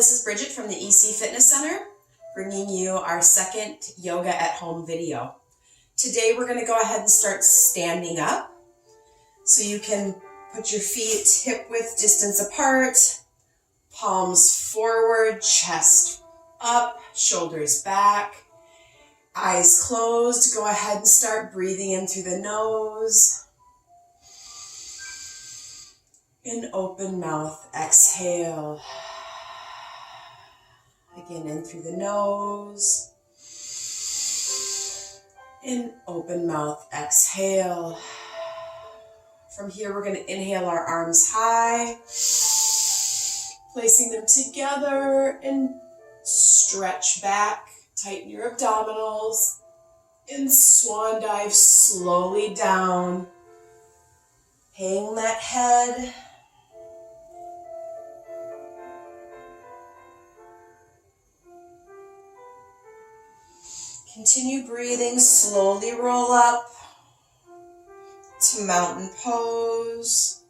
this is Bridget from the EC Fitness Center, bringing you our second yoga at home video. Today we're going to go ahead and start standing up. So you can put your feet hip width distance apart, palms forward, chest up, shoulders back, eyes closed. Go ahead and start breathing in through the nose. In open mouth, exhale. Again, in through the nose. In open mouth, exhale. From here, we're going to inhale our arms high, placing them together and stretch back. Tighten your abdominals and swan dive slowly down. Hang that head. Continue breathing, slowly roll up to mountain pose.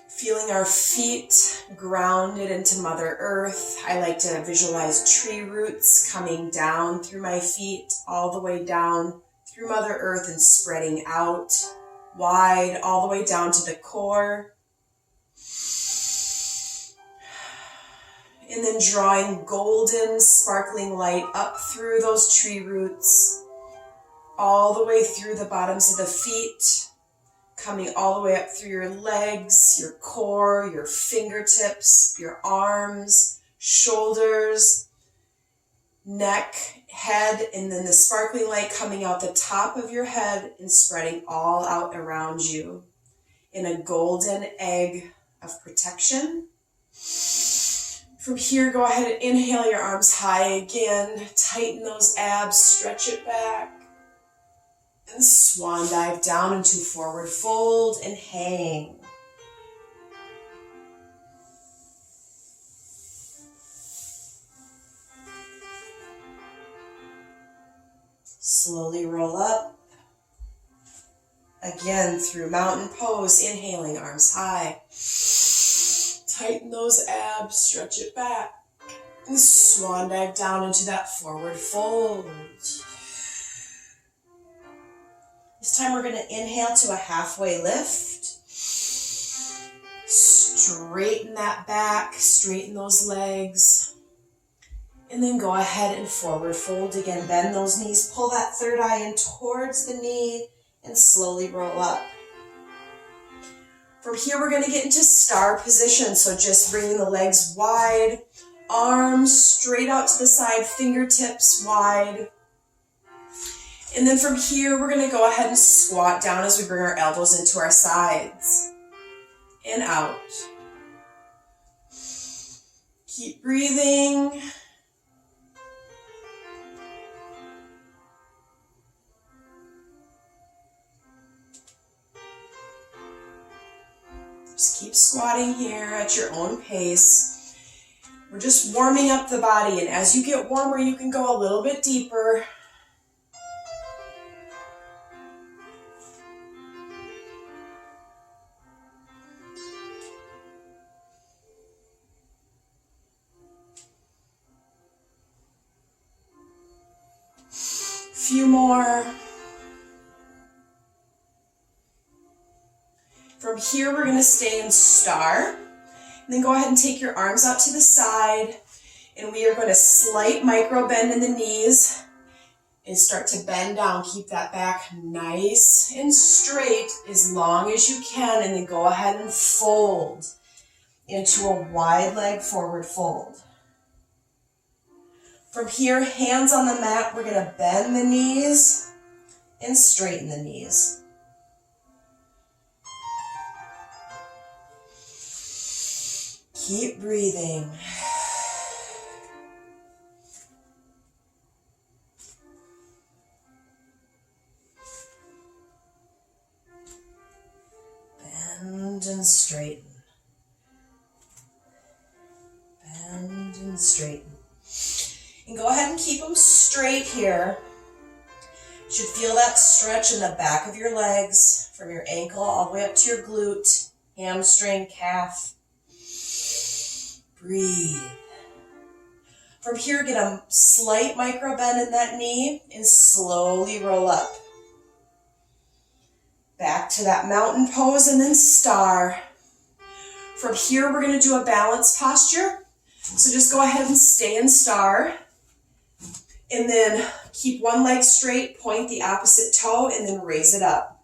Feeling our feet grounded into Mother Earth. I like to visualize tree roots coming down through my feet, all the way down through Mother Earth and spreading out wide, all the way down to the core. And then drawing golden, sparkling light up through those tree roots, all the way through the bottoms of the feet, coming all the way up through your legs, your core, your fingertips, your arms, shoulders, neck, head, and then the sparkling light coming out the top of your head and spreading all out around you in a golden egg of protection. From here, go ahead and inhale your arms high again. Tighten those abs, stretch it back. And swan dive down into forward fold and hang. Slowly roll up. Again, through mountain pose, inhaling, arms high. Tighten those abs, stretch it back, and swan dive down into that forward fold. This time we're going to inhale to a halfway lift. Straighten that back, straighten those legs, and then go ahead and forward fold again. Bend those knees, pull that third eye in towards the knee, and slowly roll up. From here, we're going to get into star position. So just bringing the legs wide, arms straight out to the side, fingertips wide. And then from here, we're going to go ahead and squat down as we bring our elbows into our sides. And out. Keep breathing. Just keep squatting here at your own pace. We're just warming up the body, and as you get warmer, you can go a little bit deeper. Few more. From here, we're going to stay in star. And then go ahead and take your arms out to the side. And we are going to slight micro bend in the knees and start to bend down. Keep that back nice and straight as long as you can. And then go ahead and fold into a wide leg forward fold. From here, hands on the mat, we're going to bend the knees and straighten the knees. Keep breathing. Bend and straighten. Bend and straighten. And go ahead and keep them straight here. You should feel that stretch in the back of your legs from your ankle all the way up to your glute, hamstring, calf. Breathe. From here, get a slight micro bend in that knee and slowly roll up. Back to that mountain pose and then star. From here, we're going to do a balanced posture. So just go ahead and stay in star. And then keep one leg straight, point the opposite toe, and then raise it up.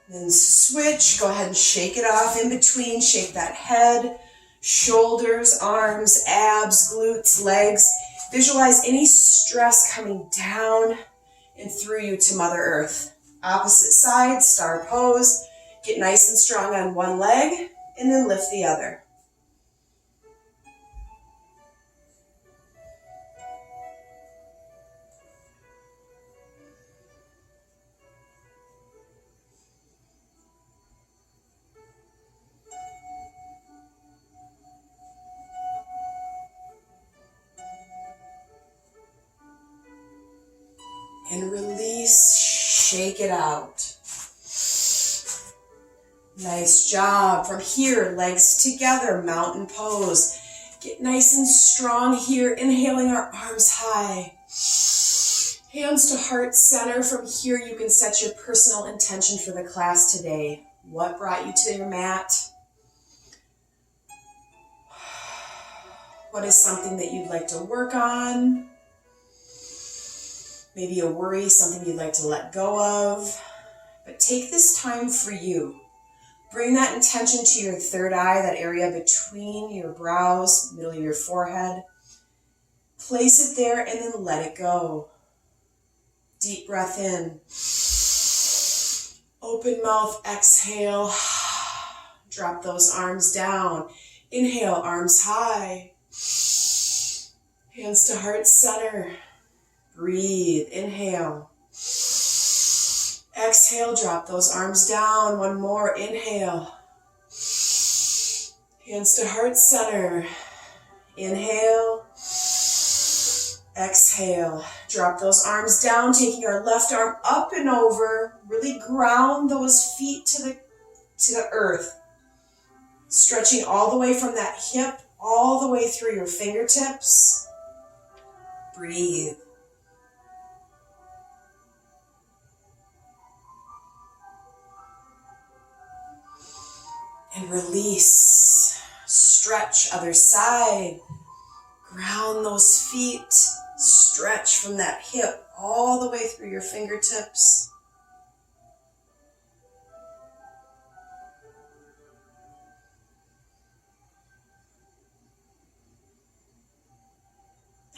Then switch, go ahead and shake it off in between. Shake that head, shoulders, arms, abs, glutes, legs. Visualize any stress coming down and through you to Mother Earth. Opposite side, star pose. Get nice and strong on one leg and then lift the other. And release, shake it out. Nice job. From here, legs together, mountain pose. Get nice and strong here, inhaling our arms high. Hands to heart center. From here, you can set your personal intention for the class today. What brought you to your mat? What is something that you'd like to work on? Maybe a worry, something you'd like to let go of. But take this time for you. Bring that intention to your third eye, that area between your brows, middle of your forehead. Place it there and then let it go. Deep breath in. Open mouth, exhale. Drop those arms down. Inhale, arms high. Hands to heart center. Breathe, inhale. Exhale, drop those arms down. One more, inhale. Hands to heart center. Inhale. Exhale. Drop those arms down, taking our left arm up and over. Really ground those feet to the earth. Stretching all the way from that hip, all the way through your fingertips. Breathe. And release. Stretch other side. Ground those feet. Stretch from that hip all the way through your fingertips.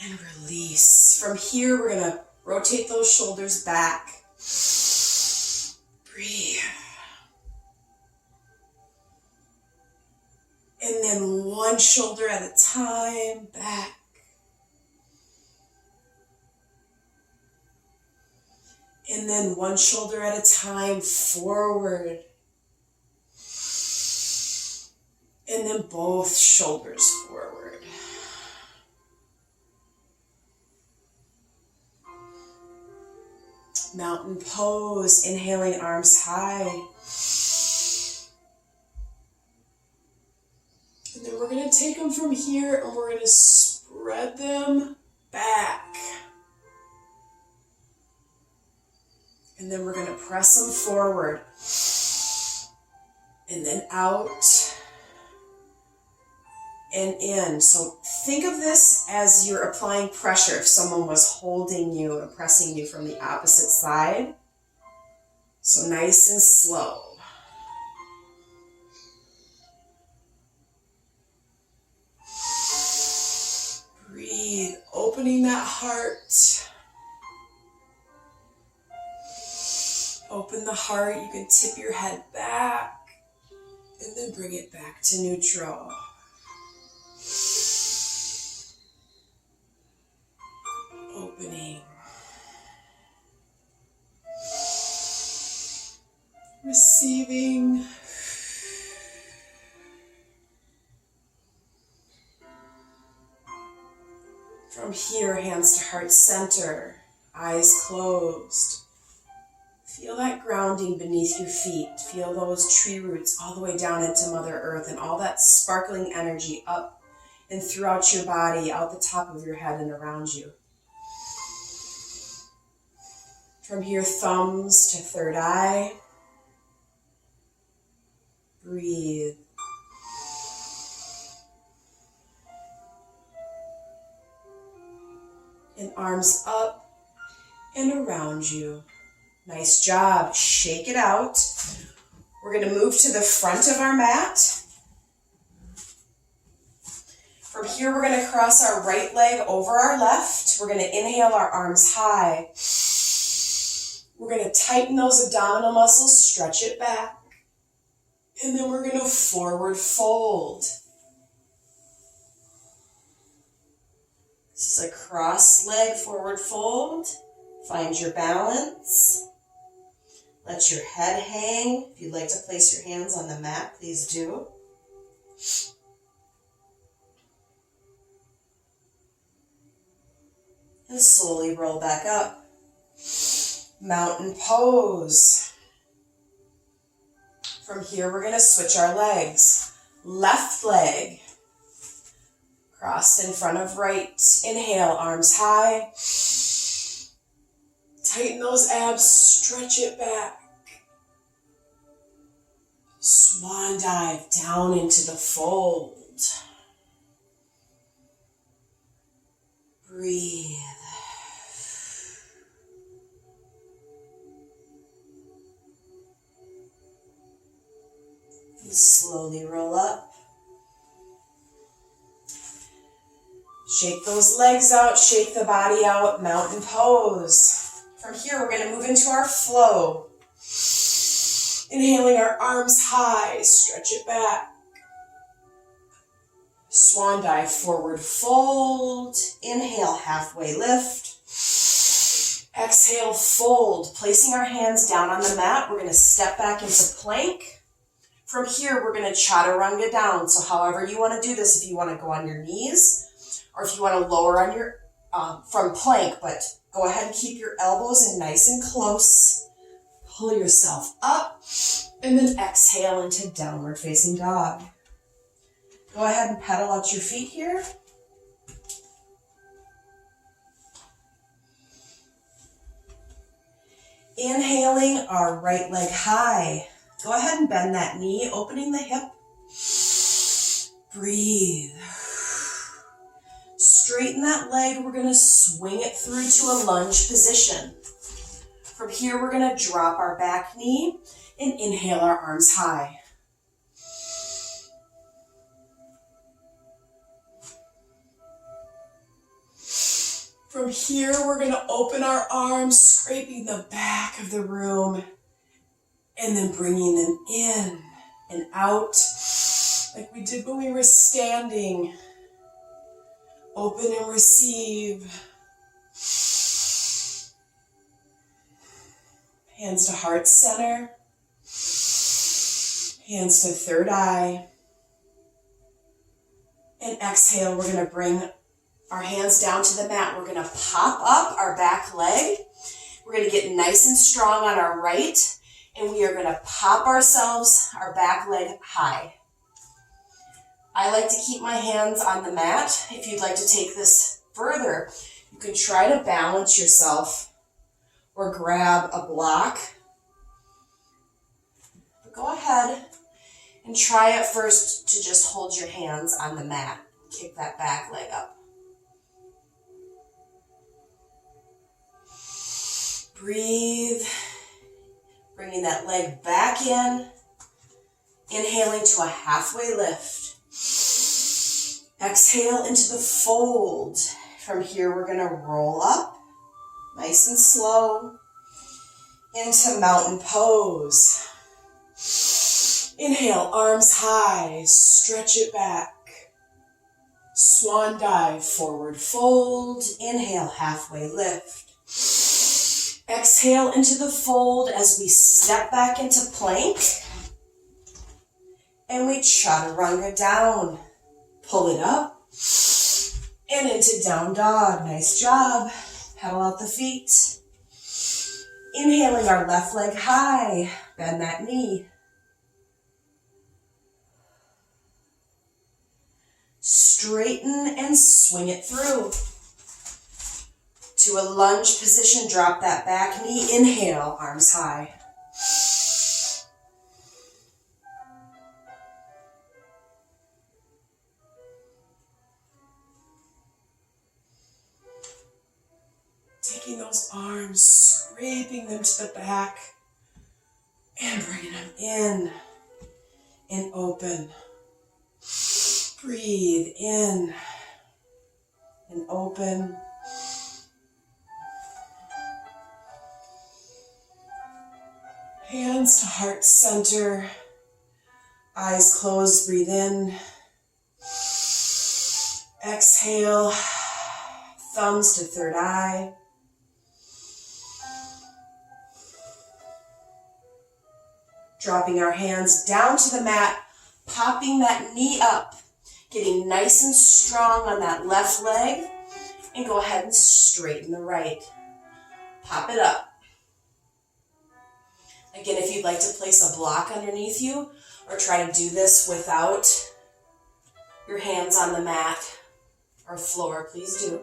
And release. From here, we're going to rotate those shoulders back. Breathe. And then one shoulder at a time, back. And then one shoulder at a time, forward. And then both shoulders forward. Mountain pose, inhaling arms high. And then we're going to take them from here and we're going to spread them back. And then we're going to press them forward. And then out and in. So think of this as you're applying pressure if someone was holding you and pressing you from the opposite side. So nice and slow. Breathe, opening that heart. Open the heart, you can tip your head back and then bring it back to neutral. Opening. Receiving. here, hands to heart center, eyes closed. Feel that grounding beneath your feet. Feel those tree roots all the way down into Mother Earth and all that sparkling energy up and throughout your body, out the top of your head and around you. From here, thumbs to third eye. Breathe. And arms up and around you. Nice job. Shake it out. We're going to move to the front of our mat. From here, we're going to cross our right leg over our left. We're going to inhale our arms high. We're going to tighten those abdominal muscles, stretch it back. And then we're going to forward fold. This is a cross leg forward fold. Find your balance. Let your head hang. If you'd like to place your hands on the mat, please do. And slowly roll back up. Mountain pose. From here, we're going to switch our legs. Left leg. Crossed in front of right. Inhale, arms high. Tighten those abs, stretch it back. Swan dive down into the fold. Breathe. And slowly roll up. Shake those legs out, shake the body out, mountain pose. From here, we're going to move into our flow. Inhaling our arms high, stretch it back. Swan dive, forward fold. Inhale, halfway lift. Exhale, fold. Placing our hands down on the mat, we're going to step back into plank. From here, we're going to chaturanga down. So however you want to do this, if you want to go on your knees, or if you want to lower on your from plank, but go ahead and keep your elbows in nice and close. Pull yourself up, and then exhale into downward facing dog. Go ahead and pedal out your feet here. Inhaling our right leg high. Go ahead and bend that knee, opening the hip. Breathe. Straighten that leg. We're going to swing it through to a lunge position. From here, we're going to drop our back knee and inhale our arms high. From here, we're going to open our arms, scraping the back of the room, and then bringing them in and out like we did when we were standing. Open and receive. Hands to heart center. Hands to third eye. And exhale, we're going to bring our hands down to the mat. We're going to pop up our back leg. We're going to get nice and strong on our right. And we are going to pop ourselves, our back leg high. I like to keep my hands on the mat. If you'd like to take this further, you can try to balance yourself or grab a block. But go ahead and try at first to just hold your hands on the mat. Kick that back leg up. Breathe. Bringing that leg back in. Inhaling to a halfway lift. Exhale into the fold. From here, we're going to roll up, nice and slow, into mountain pose. Inhale, arms high, stretch it back. Swan dive, forward fold. Inhale, halfway lift. Exhale into the fold as we step back into plank. And we chaturanga down. Pull it up, And into down dog. Nice job. Pedal out the feet. Inhaling our left leg high. Bend that knee. Straighten and swing it through. To a lunge position, drop that back knee. Inhale, arms high. Taking those arms, scraping them to the back, and bringing them in and open. Breathe in and open. Hands to heart center. Eyes closed, breathe in. Exhale. Thumbs to third eye. Dropping our hands down to the mat, popping that knee up, getting nice and strong on that left leg, and go ahead and straighten the right. Pop it up. Again, if you'd like to place a block underneath you, or try to do this without your hands on the mat or floor, please do.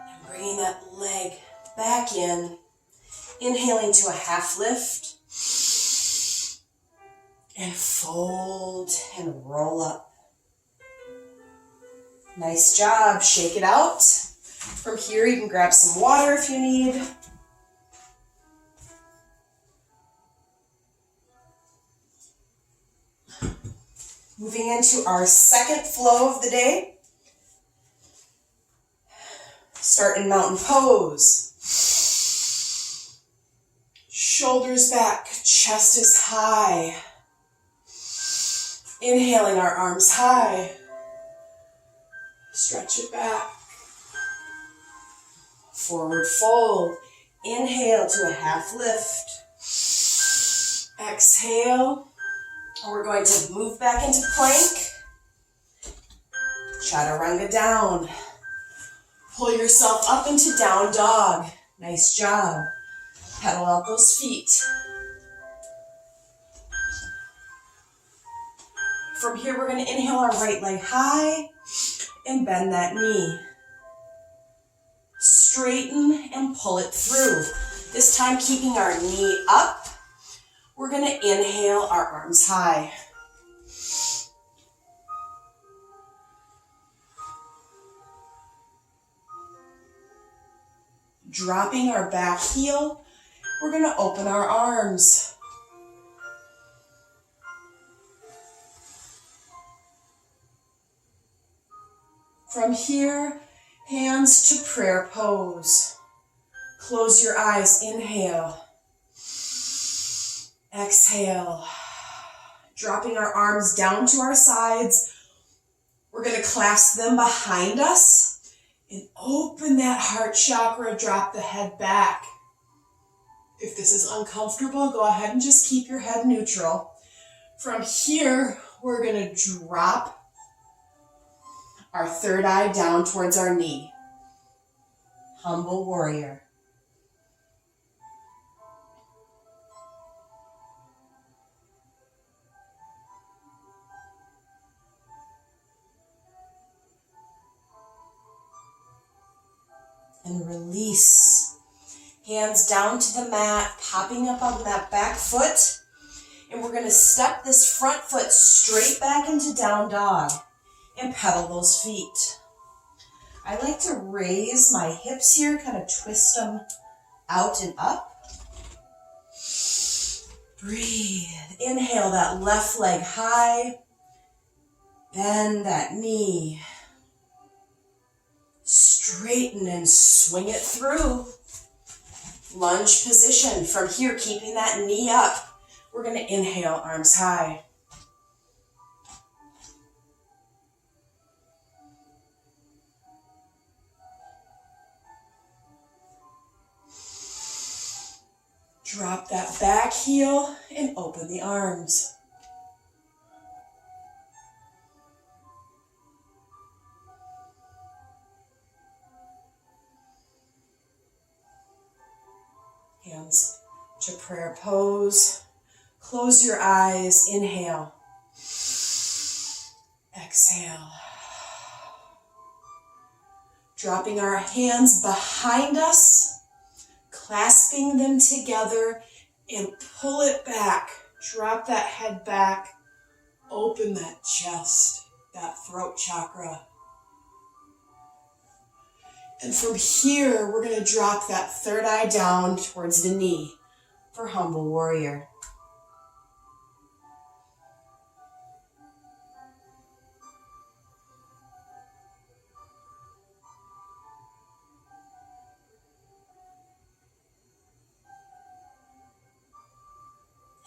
And bringing that leg back in, inhaling to a half lift, and fold and roll up. Nice job. Shake it out. From here, you can grab some water if you need. Moving into our second flow of the day. Start in mountain pose. Shoulders back, chest is high. Inhaling our arms high. Stretch it back. Forward fold. Inhale to a half lift. Exhale. And we're going to move back into plank. Chaturanga down. Pull yourself up into down dog. Nice job. Pedal out those feet. From here, we're going to inhale our right leg high and bend that knee. Straighten and pull it through. This time, keeping our knee up, we're going to inhale our arms high. Dropping our back heel, we're going to open our arms. From here, hands to prayer pose. Close your eyes, inhale. Exhale. Dropping our arms down to our sides. We're going to clasp them behind us and open that heart chakra, drop the head back. If this is uncomfortable, go ahead and just keep your head neutral. From here, we're going to drop our third eye down towards our knee. Humble warrior. And release. Hands down to the mat, popping up on that back foot. And we're going to step this front foot straight back into down dog. And pedal those feet. I like to raise my hips here, kind of twist them out and up. Breathe. Inhale that left leg high. Bend that knee. Straighten and swing it through. Lunge position. From here, keeping that knee up, we're going to inhale, arms high. Drop that back heel and open the arms. Hands to prayer pose. Close your eyes. Inhale. Exhale. Dropping our hands behind us, clasping them together, and pull it back. Drop that head back. Open that chest, that throat chakra. And from here, we're going to drop that third eye down towards the knee for humble warrior.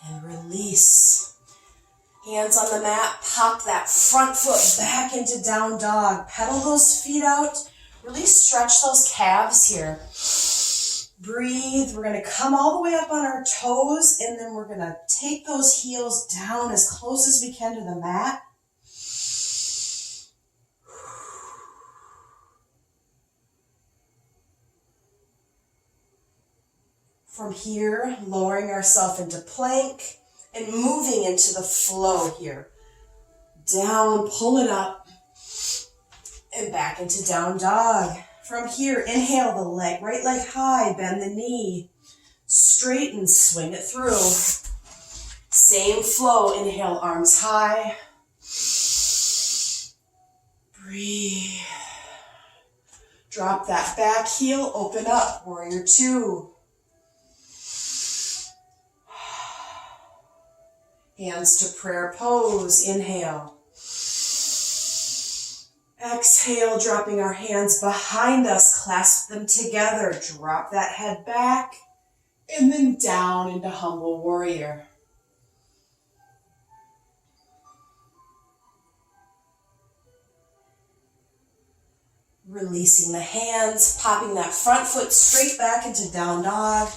And release. Hands on the mat, pop that front foot back into down dog. Pedal those feet out. Really stretch those calves here. Breathe. We're going to come all the way up on our toes, and then we're going to take those heels down as close as we can to the mat. From here, lowering ourselves into plank and moving into the flow here. Down, pull it up, and back into down dog. From here, inhale the leg, right leg high, bend the knee, straighten, swing it through. Same flow, inhale, arms high. Breathe. Drop that back heel, open up, warrior two. Hands to prayer pose, inhale. Exhale, dropping our hands behind us, clasp them together, drop that head back, and then down into humble warrior. Releasing the hands, popping that front foot straight back into down dog.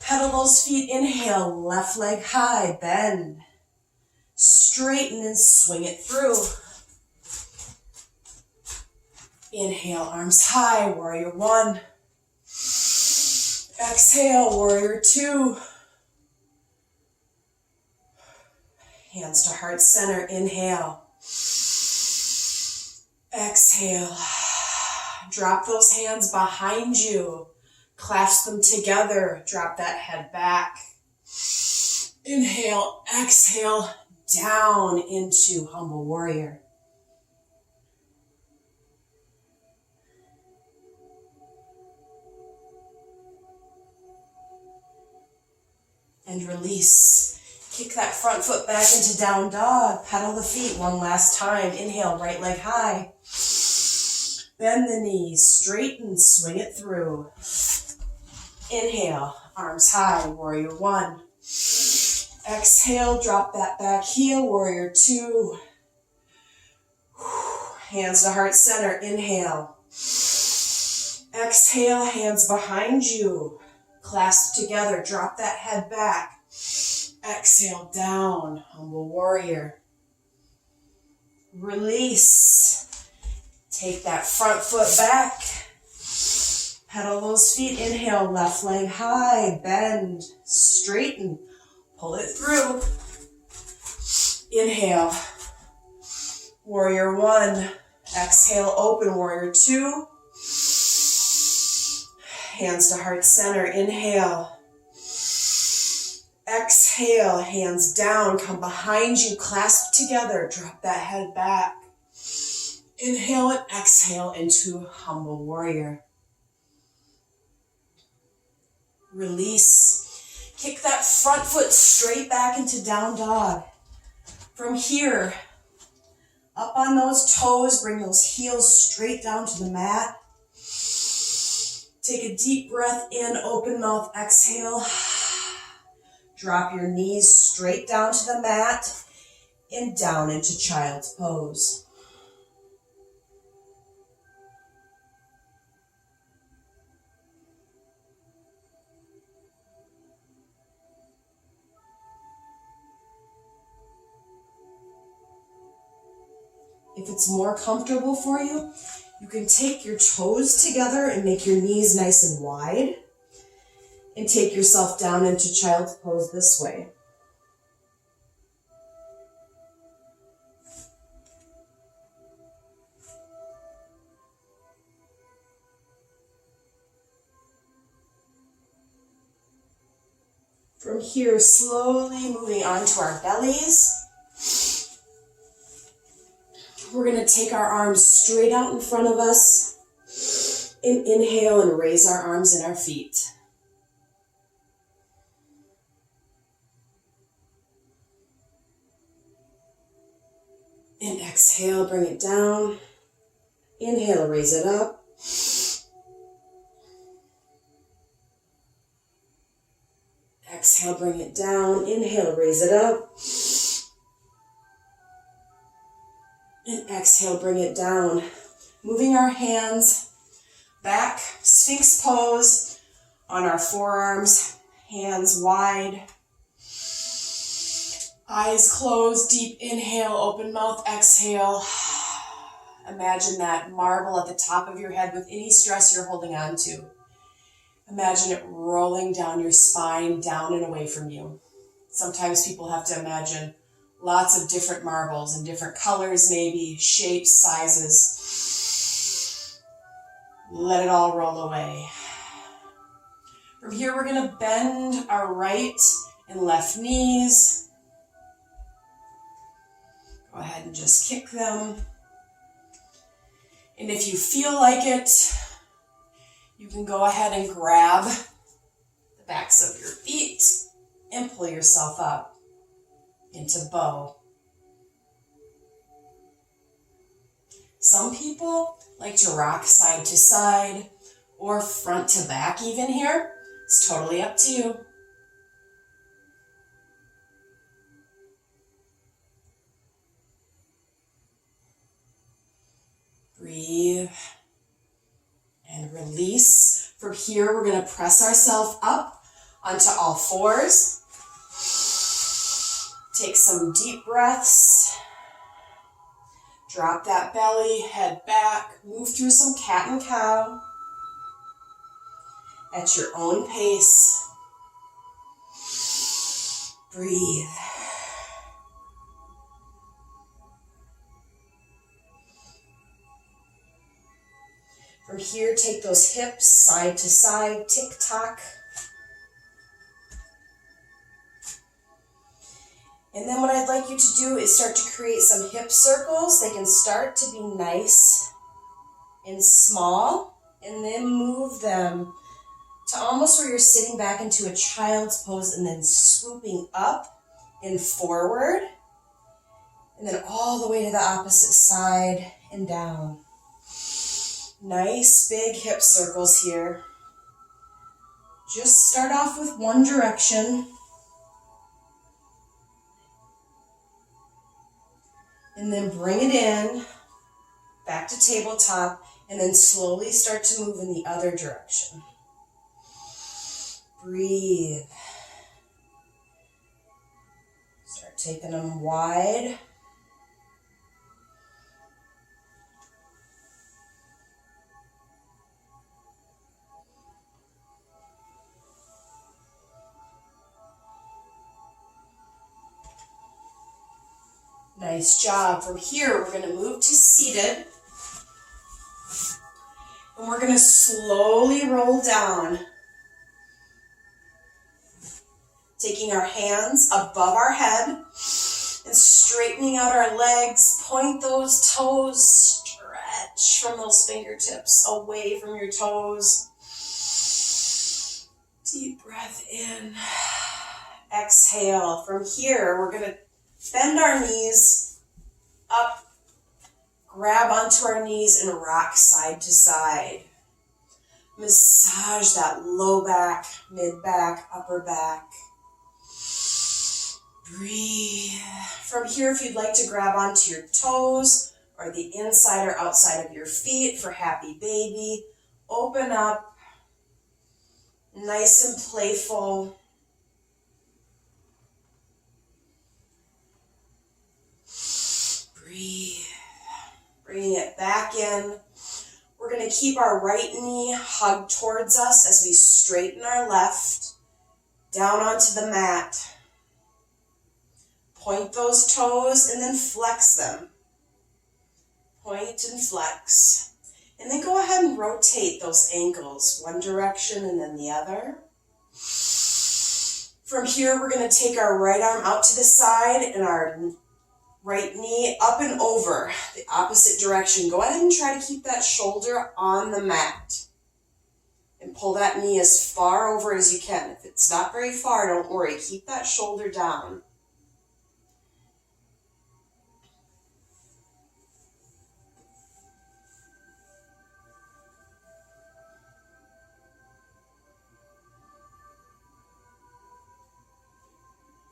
Pedal those feet, inhale, left leg high, bend. Straighten and swing it through. Inhale, arms high, warrior one. Exhale, warrior two. Hands to heart center, inhale. Exhale. Drop those hands behind you. Clasp them together. Drop that head back. Inhale, exhale, down into humble warrior. And release. Kick that front foot back into down dog. Pedal the feet one last time. Inhale, right leg high. Bend the knees, straighten, swing it through. Inhale, arms high, warrior one. Exhale, drop that back heel, warrior two. Hands to heart center, inhale. Exhale, hands behind you. Clasp together, drop that head back. Exhale, down, humble warrior. Release. Take that front foot back. Pedal those feet. Inhale, left leg high, bend, straighten, pull it through. Inhale, warrior one. Exhale, open, warrior two. Hands to heart center, inhale. Exhale, hands down, come behind you, clasp together, drop that head back. Inhale and exhale into humble warrior. Release. Kick that front foot straight back into down dog. From here, up on those toes, bring those heels straight down to the mat. Take a deep breath in, open mouth, exhale. Drop your knees straight down to the mat and down into child's pose. If it's more comfortable for you, you can take your toes together and make your knees nice and wide and take yourself down into child's pose this way. From here, slowly moving onto our bellies. We're going to take our arms straight out in front of us and inhale and raise our arms and our feet. And exhale, bring it down. Inhale, raise it up. Exhale, bring it down. Inhale, raise it up. And exhale, bring it down. Moving our hands back, Sphinx pose on our forearms, hands wide. Eyes closed, deep inhale, open mouth, exhale. Imagine that marble at the top of your head with any stress you're holding on to. Imagine it rolling down your spine, down and away from you. Sometimes people have to imagine lots of different marbles and different colors, maybe, shapes, sizes. Let it all roll away. From here, we're going to bend our right and left knees. Go ahead and just kick them. And if you feel like it, you can go ahead and grab the backs of your feet and pull yourself up into bow. Some people like to rock side to side or front to back even here. It's totally up to you. Breathe and release. From here, we're going to press ourselves up onto all fours. Take some deep breaths. Drop that belly, head back. Move through some cat and cow at your own pace. Breathe. From here, take those hips side to side, tick-tock. And then what I'd like you to do is start to create some hip circles. They can start to be nice and small, and then move them to almost where you're sitting back into a child's pose and then scooping up and forward, and then all the way to the opposite side and down. Nice big hip circles here. Just start off with one direction. And then bring it in, back to tabletop, and then slowly start to move in the other direction. Breathe. Start taking them wide. Nice job. From here, we're going to move to seated. And we're going to slowly roll down. Taking our hands above our head and straightening out our legs. Point those toes. Stretch from those fingertips away from your toes. Deep breath in. Exhale. From here, we're going to bend our knees up, grab onto our knees and rock side to side. Massage that low back, mid back, upper back. Breathe. From here, if you'd like to grab onto your toes or the inside or outside of your feet for happy baby, open up, nice and playful. Breathe. bringing it back in. We're going to keep our right knee hugged towards us as we straighten our left down onto the mat. Point those toes and then flex them. Point and flex. And then go ahead and rotate those ankles one direction and then the other. From here, we're going to take our right arm out to the side and our right knee up and over the opposite direction. Go ahead and try to keep that shoulder on the mat. And pull that knee as far over as you can. If it's not very far, don't worry. Keep that shoulder down.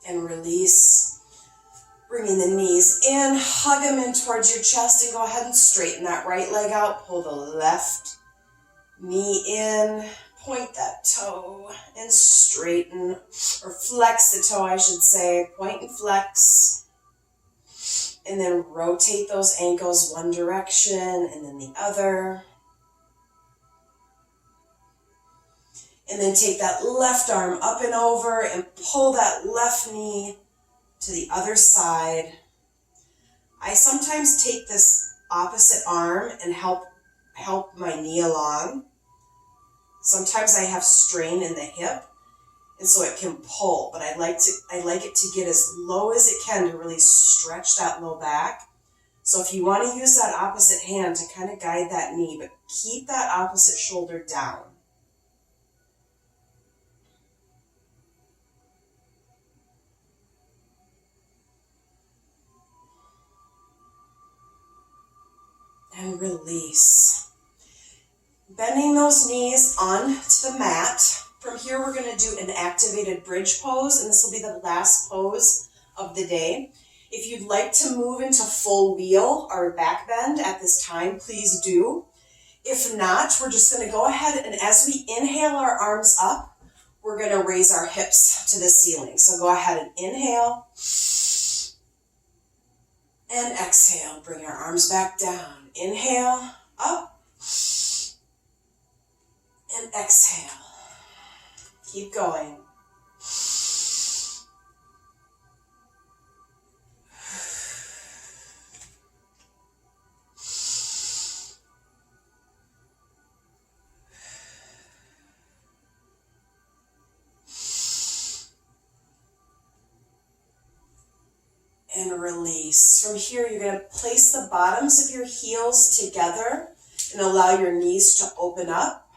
And release, bringing the knees in, hug them in towards your chest, and go ahead and straighten that right leg out. Pull the left knee in, point that toe, and straighten, or flex the toe, I should say. Point and flex. And then rotate those ankles one direction and then the other. And then take that left arm up and over and pull that left knee to the other side. I sometimes take this opposite arm and help my knee along. Sometimes I have strain in the hip, and so it can pull, but I like it to get as low as it can to really stretch that low back. So if you want to use that opposite hand to kind of guide that knee, but keep that opposite shoulder down. And release. Bending those knees onto the mat. From here, we're going to do an activated bridge pose, and this will be the last pose of the day. If you'd like to move into full wheel or back bend at this time, please do. If not, we're just going to go ahead, and as we inhale our arms up, we're going to raise our hips to the ceiling. So go ahead and inhale and exhale. Bring our arms back down. Inhale, up, and exhale. Keep going. And release. From here, you're going to place the bottoms of your heels together and allow your knees to open up.